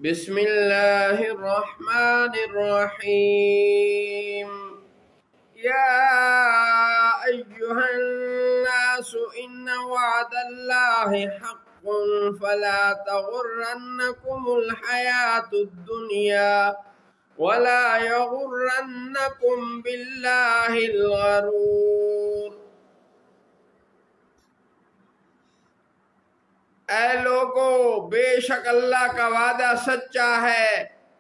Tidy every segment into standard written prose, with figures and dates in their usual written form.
بسم الله الرحمن الرحيم. يا أيها الناس إن وعد الله حق فلا تغرنكم الحياة الدنيا ولا يغرنكم بالله الغرور. اے لوگو، بے شک اللہ کا وعدہ سچا ہے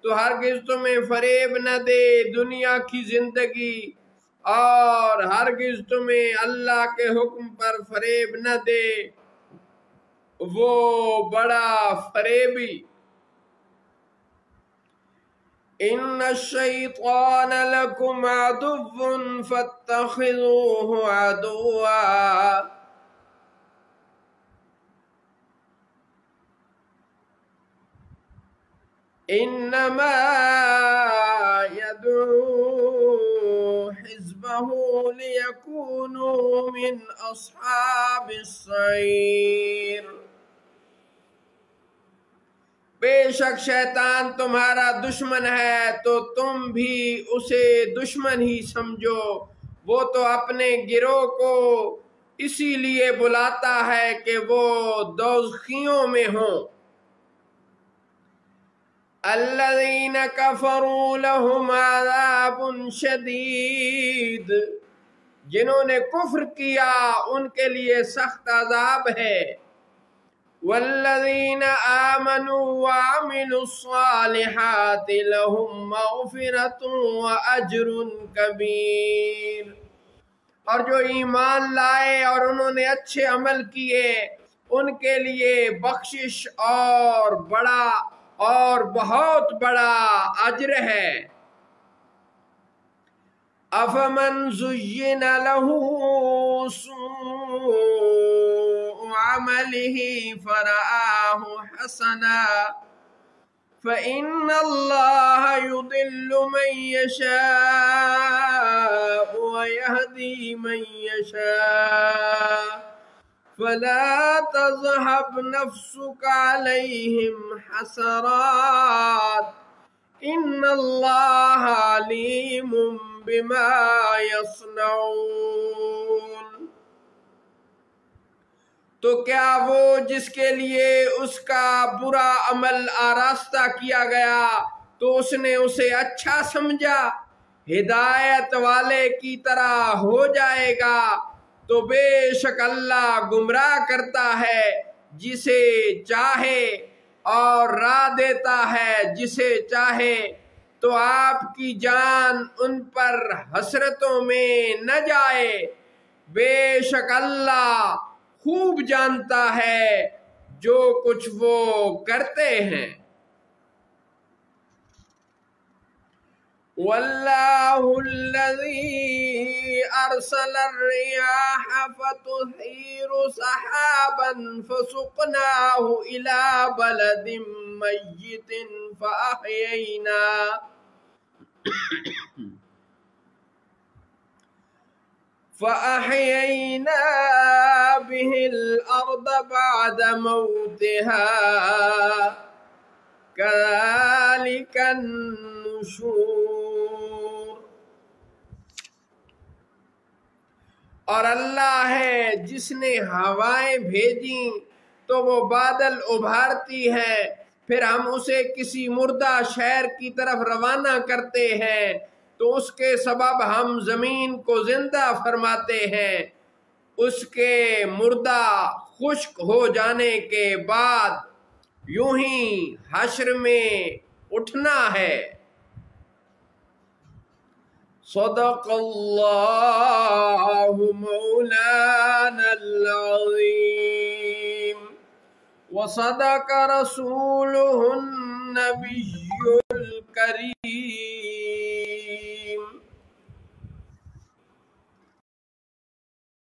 تو ہرگز تمہیں فریب نہ دے دنیا کی زندگی، اور ہرگز تمہیں اللہ کے حکم پر فریب نہ دے وہ بڑا فریبی۔ ان الشیطان لکم عدو فاتخذوه عدوا انما يدعو حزبه ليكونوا من اصحاب السعیر۔ بے شک شیطان تمہارا دشمن ہے تو تم بھی اسے دشمن ہی سمجھو، وہ تو اپنے گروہ کو اسی لیے بلاتا ہے کہ وہ دوزخیوں میں ہوں۔ الذین کفروا لهم عذاب شدید، جنہوں نے کفر کیا ان کے لیے سخت عذاب ہے۔ والذین آمنوا وعملوا الصالحات لهم مغفرۃ واجر کبیر، اور جو ایمان لائے اور انہوں نے اچھے عمل کیے ان کے لیے بخشش اور بہت بڑا اجر ہے۔ افمن زین له سوء عمله فرآه حسنا فإن الله يضل من يشاء ويهدي من يشاء فلا تذهب نفسك عليهم حسرات ان اللہ علیم بما یصنعون۔ تو کیا وہ جس کے لیے اس کا برا عمل آراستہ کیا گیا تو اس نے اسے اچھا سمجھا، ہدایت والے کی طرح ہو جائے گا؟ تو بے شک اللہ گمراہ کرتا ہے جسے چاہے اور راہ دیتا ہے جسے چاہے۔ تو آپ کی جان ان پر حسرتوں میں نہ جائے، بے شک اللہ خوب جانتا ہے جو کچھ وہ کرتے ہیں۔ واللہ الذی ارسل الرياح فتثير سحابا فسقناه الى بلد میت فأحیینا به الارض بعد موتها كذلك النشور۔ اور اللہ ہے جس نے ہوائیں بھیجیں تو وہ بادل ابھارتی ہے، پھر ہم اسے کسی مردہ شہر کی طرف روانہ کرتے ہیں تو اس کے سبب ہم زمین کو زندہ فرماتے ہیں، اس کے مردہ خشک ہو جانے کے بعد یوں ہی حشر میں اٹھنا ہے۔ صدق اللہ مولانا العظیم وصدق رسولہ النبی الکریم۔